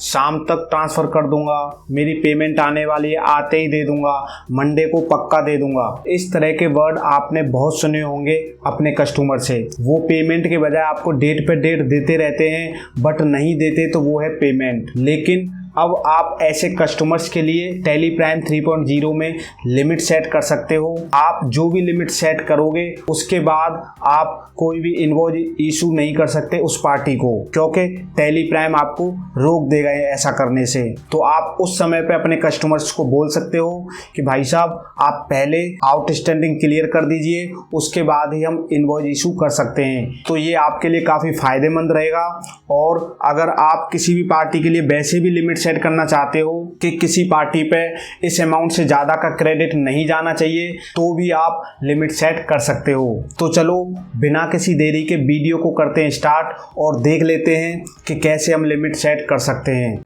शाम तक ट्रांसफ़र कर दूंगा, मेरी पेमेंट आने वाली है आते ही दे दूंगा, मंडे को पक्का दे दूंगा। इस तरह के वर्ड आपने बहुत सुने होंगे अपने कस्टमर से। वो पेमेंट के बजाय आपको डेट पे डेट देते रहते हैं, बट नहीं देते तो वो है पेमेंट। लेकिन अब आप ऐसे कस्टमर्स के लिए टैली प्राइम 3.0 में लिमिट सेट कर सकते हो। आप जो भी लिमिट सेट करोगे उसके बाद आप कोई भी इनवॉइस इशू नहीं कर सकते उस पार्टी को, क्योंकि टैली प्राइम आपको रोक देगा ऐसा करने से। तो आप उस समय पे अपने कस्टमर्स को बोल सकते हो कि भाई साहब आप पहले आउटस्टैंडिंग क्लियर कर दीजिए, उसके बाद ही हम इनवॉइस इशू कर सकते हैं। तो ये आपके लिए काफ़ी फायदेमंद रहेगा। और अगर आप किसी भी पार्टी के लिए वैसे भी लिमिट सेट करना चाहते हो कि किसी पार्टी पे इस अमाउंट से ज़्यादा का क्रेडिट नहीं जाना चाहिए, तो भी आप लिमिट सेट कर सकते हो। तो चलो बिना किसी देरी के वीडियो को करते हैं स्टार्ट और देख लेते हैं कि कैसे हम लिमिट सेट कर सकते हैं।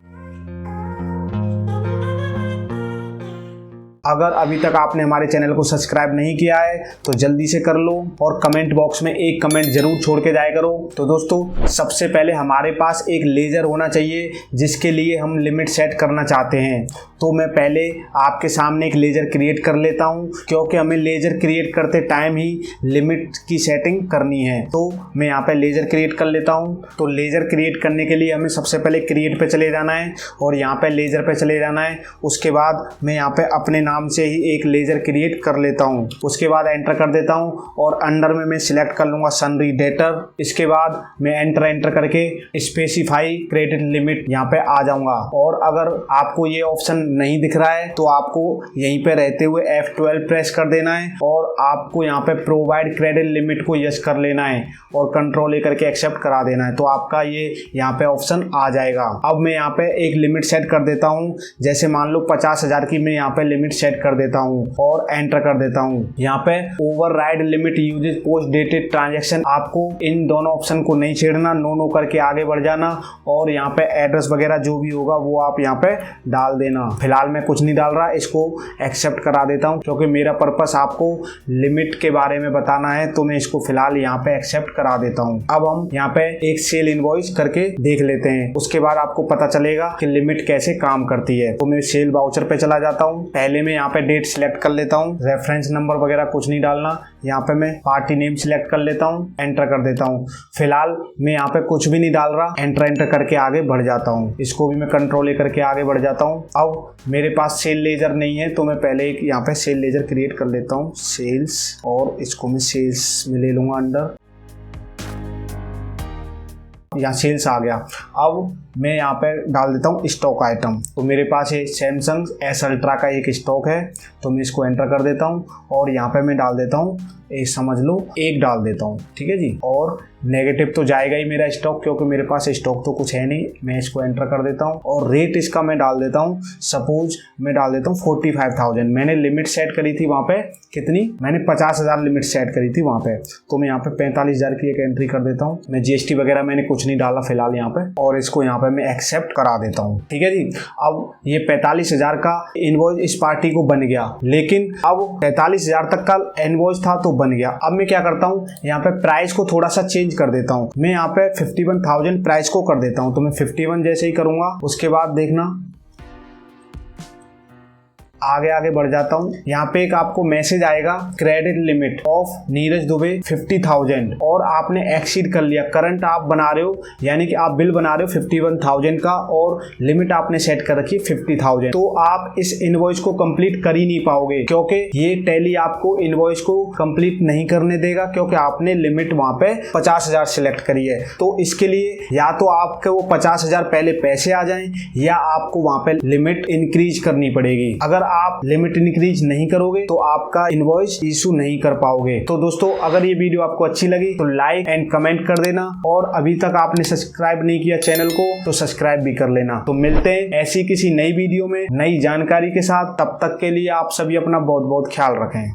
अगर अभी तक आपने हमारे चैनल को सब्सक्राइब नहीं किया है तो जल्दी से कर लो और कमेंट बॉक्स में एक कमेंट जरूर छोड़ के जाया करो। तो दोस्तों सबसे पहले हमारे पास एक लेज़र होना चाहिए जिसके लिए हम लिमिट सेट करना चाहते हैं। तो मैं पहले आपके सामने एक लेज़र क्रिएट कर लेता हूं, क्योंकि हमें लेज़र क्रिएट करते टाइम ही लिमिट की सेटिंग करनी है। तो मैं यहाँ पे लेज़र क्रिएट कर लेता हूं। तो लेज़र क्रिएट करने के लिए हमें सबसे पहले क्रिएट पे चले जाना है और यहाँ पे लेज़र पे चले जाना है। उसके बाद मैं यहाँ पे अपने नाम से ही एक लेज़र क्रिएट कर लेता हूँ। उसके बाद एंटर कर देता हूँ और अंडर में मैं सिलेक्ट कर लूँगा सनरीडेटर। इसके बाद मैं एंटर करके स्पेसिफाई क्रेडिट लिमिट यहाँ पे आ जाऊँगा। और अगर आपको ये ऑप्शन नहीं दिख रहा है तो आपको यहीं पे रहते हुए F12 प्रेस कर देना है और आपको यहाँ पे प्रोवाइड क्रेडिट लिमिट को यस कर लेना है और कंट्रोल लेकर के एक्सेप्ट करा देना है। तो आपका ये यहाँ पे ऑप्शन आ जाएगा। अब मैं यहाँ पे एक लिमिट सेट कर देता हूँ। जैसे मान लो 50,000 की मैं यहाँ पे लिमिट सेट कर देता हूँ और एंटर कर देता हूँ। यहाँ पे override limit usages post dated transaction, आपको इन दोनों ऑप्शन को नहीं छेड़ना, नो करके आगे बढ़ जाना और यहाँ पे एड्रेस वगैरह जो भी होगा वो आप यहाँ पे डाल देना। फिलहाल मैं कुछ नहीं डाल रहा, इसको एक्सेप्ट करा देता हूँ क्योंकि मेरा पर्पस आपको लिमिट के बारे में बताना है। तो मैं इसको फिलहाल यहाँ पे एक्सेप्ट करा देता हूँ। अब हम यहाँ पे एक सेल इनवॉइस करके देख लेते हैं, उसके बाद आपको पता चलेगा कि लिमिट कैसे काम करती है। तो मैं सेल वाउचर पे चला जाता हूँ। पहले मैं यहाँ पे डेट सिलेक्ट कर लेता हूँ, रेफरेंस नंबर वगैरह कुछ नहीं डालना। यहाँ पे मैं पार्टी नेम सिलेक्ट कर लेता हूँ, एंटर कर देता हूँ। फिलहाल मैं यहाँ पे कुछ भी नहीं डाल रहा, एंटर करके आगे बढ़ जाता हूँ। इसको भी मैं कंट्रोल लेकर के आगे बढ़ जाता हूँ। अब मेरे पास सेल लेजर नहीं है तो मैं पहले एक यहाँ पे सेल लेजर क्रिएट कर लेता हूँ, सेल्स, और इसको मैं सेल्स में ले लूंगा अंडर। यहाँ सेल्स आ गया। अब मैं यहाँ पे डाल देता हूँ स्टॉक आइटम। तो मेरे पास ये सैमसंग S अल्ट्रा का एक स्टॉक है, तो मैं इसको एंटर कर देता हूँ और यहाँ पे मैं डाल देता हूँ समझ लो एक डाल देता हूँ, ठीक है जी। और नेगेटिव तो जाएगा ही मेरा स्टॉक, क्योंकि मेरे पास स्टॉक तो कुछ है नहीं। मैं इसको एंटर कर देता हूँ और रेट इसका मैं डाल देता हूँ, सपोज मैं डाल देता हूँ 45,000। मैंने लिमिट सेट करी थी वहाँ पे कितनी, मैंने 50,000 लिमिट सेट करी थी वहाँ पे। तो मैं यहाँ पे 45,000 की एक एंट्री कर देता हूँ। मैं GST वगैरह मैंने कुछ नहीं डाला फिलहाल यहाँ पे, और इसको यहाँ पे मैं एक्सेप्ट करा देता हूँ, ठीक है जी। अब ये 45,000 का इनवॉइस इस पार्टी को बन गया, लेकिन अब 45,000 तक का इनवॉइस था तो बन गया। अब मैं क्या करता हूँ, यहाँ पे प्राइस को थोड़ा सा चेंज कर देता हूँ। मैं यहाँ पे 51,000 प्राइस को कर देता हूँ। तो मैं 51 जैसे ही करूंगा, उसके बाद देखना आगे बढ़ जाता हूँ। यहाँ पे एक आपको मैसेज आएगा, credit limit of Neeraj Dubey 50,000, और आपने एक्सीड कर लिया। करंट आप बना रहे हो, यानी कि आप बिल बना रहे हो 51,000 का और लिमिट आपने सेट कर रखी है 50,000। तो आप इस इनवॉइस को कंप्लीट कर ही नहीं पाओगे, क्योंकि ये टैली आपको इनवॉइस को कंप्लीट नहीं करने देगा, क्योंकि आपने लिमिट वहां पे 50,000 सिलेक्ट करी है। तो इसके लिए या तो आपके वो 50,000 पहले पैसे आ जाएं, या आपको वहां पे लिमिट इंक्रीज करनी पड़ेगी। अगर आप लिमिट इंक्रीज नहीं करोगे तो आपका इनवॉइस इशू नहीं कर पाओगे। तो दोस्तों अगर ये वीडियो आपको अच्छी लगी तो लाइक एंड कमेंट कर देना, और अभी तक आपने सब्सक्राइब नहीं किया चैनल को तो सब्सक्राइब भी कर लेना। तो मिलते हैं ऐसी किसी नई वीडियो में नई जानकारी के साथ। तब तक के लिए आप सभी अपना बहुत बहुत ख्याल रखें।